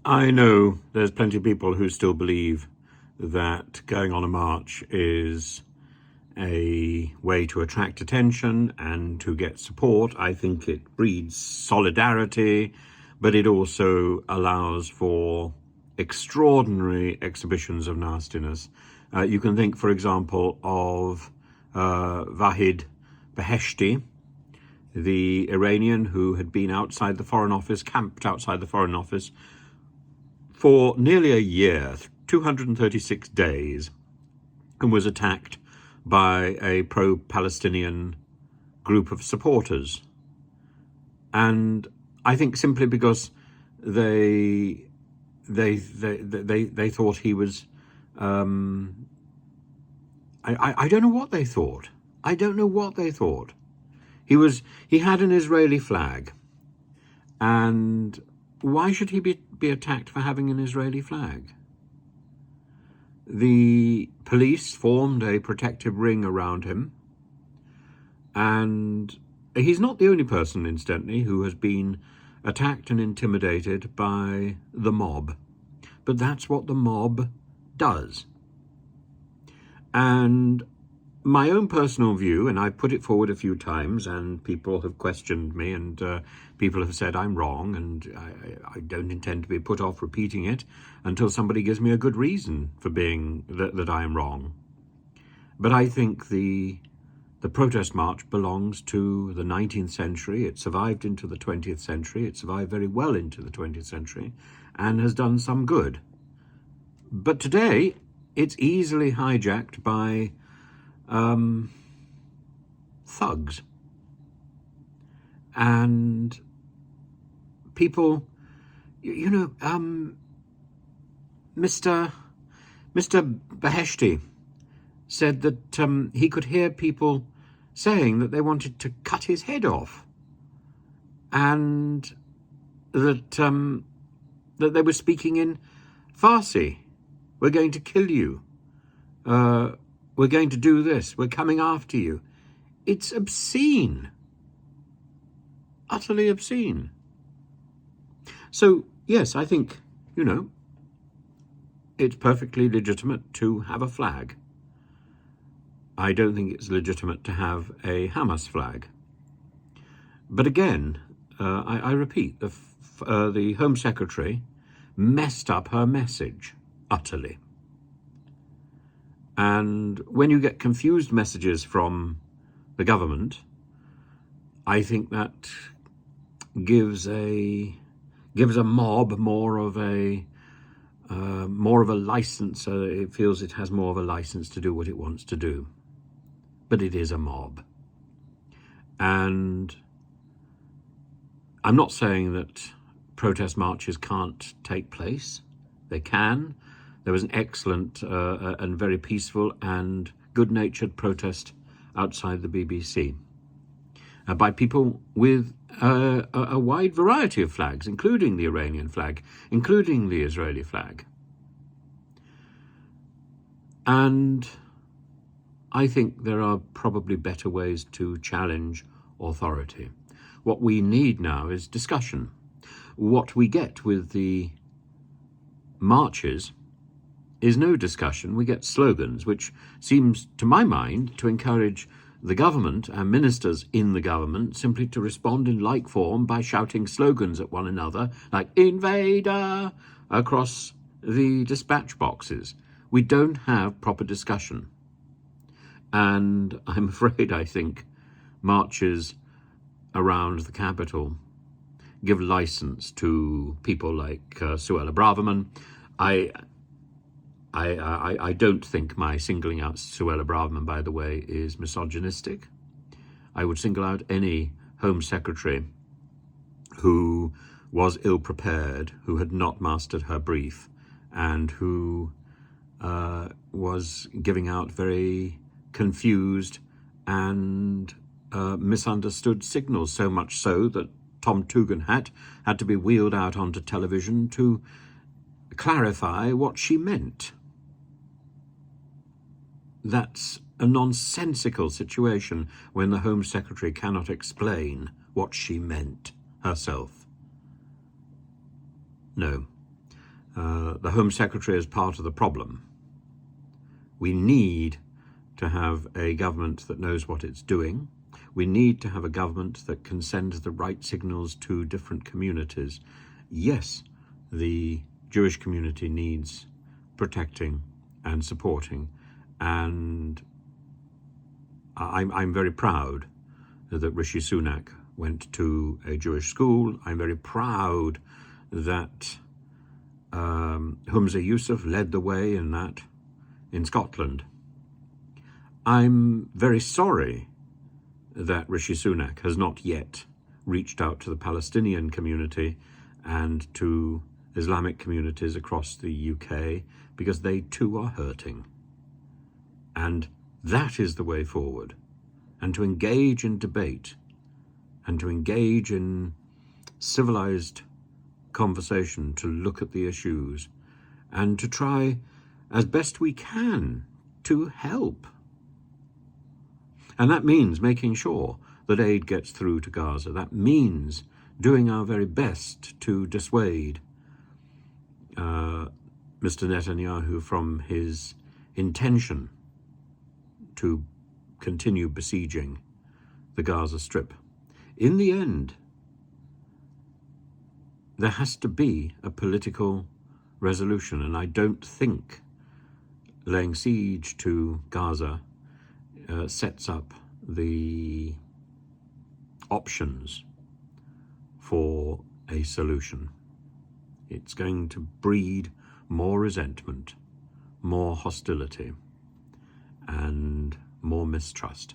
I know there's plenty of people who still believe that going on a march is a way to attract attention and to get support. I think it breeds solidarity, but it also allows for extraordinary exhibitions of nastiness. You can think, for example, of Vahid Beheshti, the Iranian who had been outside the Foreign Office, camped outside the Foreign Office for nearly a year, 236 days, and was attacked by a pro-Palestinian group of supporters. And I think simply because they thought he was, I don't know what they thought. I don't know what they thought. He had an Israeli flag, and why should he be attacked for having an Israeli flag? The police formed a protective ring around him, and he's not the only person, incidentally, who has been attacked and intimidated by the mob. But that's what the mob does. And my own personal view, and I've put it forward a few times, and people have questioned me, and people have said I'm wrong, and I don't intend to be put off repeating it until somebody gives me a good reason for being that I am wrong. But I think the protest march belongs to the 19th century. It survived into the 20th century. It survived very well into the 20th century and has done some good. But today, it's easily hijacked by thugs and people, Mr. Beheshti said that he could hear people saying that they wanted to cut his head off, and that that they were speaking in Farsi. We're going to kill you. We're going to do this. We're coming after you. It's obscene. Utterly obscene. So, yes, I think, it's perfectly legitimate to have a flag. I don't think it's legitimate to have a Hamas flag. But again, I repeat, the Home Secretary messed up her message utterly. And when you get confused messages from the government, I think that gives a mob more of a license. It feels it has more of a license to do what it wants to do. But it is a mob. And I'm not saying that protest marches can't take place. They can. There was an excellent and very peaceful and good-natured protest outside the BBC by people with a wide variety of flags, including the Iranian flag, including the Israeli flag. And I think there are probably better ways to challenge authority. What we need now is discussion. What we get with the marches is no discussion. We get slogans, which seems, to my mind, to encourage the government and ministers in the government simply to respond in like form by shouting slogans at one another, like "Invader," across the dispatch boxes. We don't have proper discussion. And I'm afraid, I think, marches around the capital give license to people like Suella Braverman. I don't think my singling out Suella Braverman, by the way, is misogynistic. I would single out any Home Secretary who was ill-prepared, who had not mastered her brief, and who was giving out very confused and misunderstood signals, so much so that Tom Tugendhat had to be wheeled out onto television to clarify what she meant. That's a nonsensical situation when the Home Secretary cannot explain what she meant herself. No. the Home Secretary is part of the problem. We need to have a government that knows what it's doing. We need to have a government that can send the right signals to different communities. Yes, the Jewish community needs protecting and supporting, and I'm very proud that Rishi Sunak went to a Jewish school. I'm very proud that Humza Yousaf led the way in that in Scotland. I'm very sorry that Rishi Sunak has not yet reached out to the Palestinian community and to Islamic communities across the UK, because they too are hurting. And that is the way forward. And to engage in debate and to engage in civilized conversation, to look at the issues and to try as best we can to help. And that means making sure that aid gets through to Gaza. That means doing our very best to dissuade Mr. Netanyahu from his intention to continue besieging the Gaza Strip. In the end, there has to be a political resolution, and I don't think laying siege to Gaza sets up the options for a solution. It's going to breed more resentment, more hostility, and more mistrust.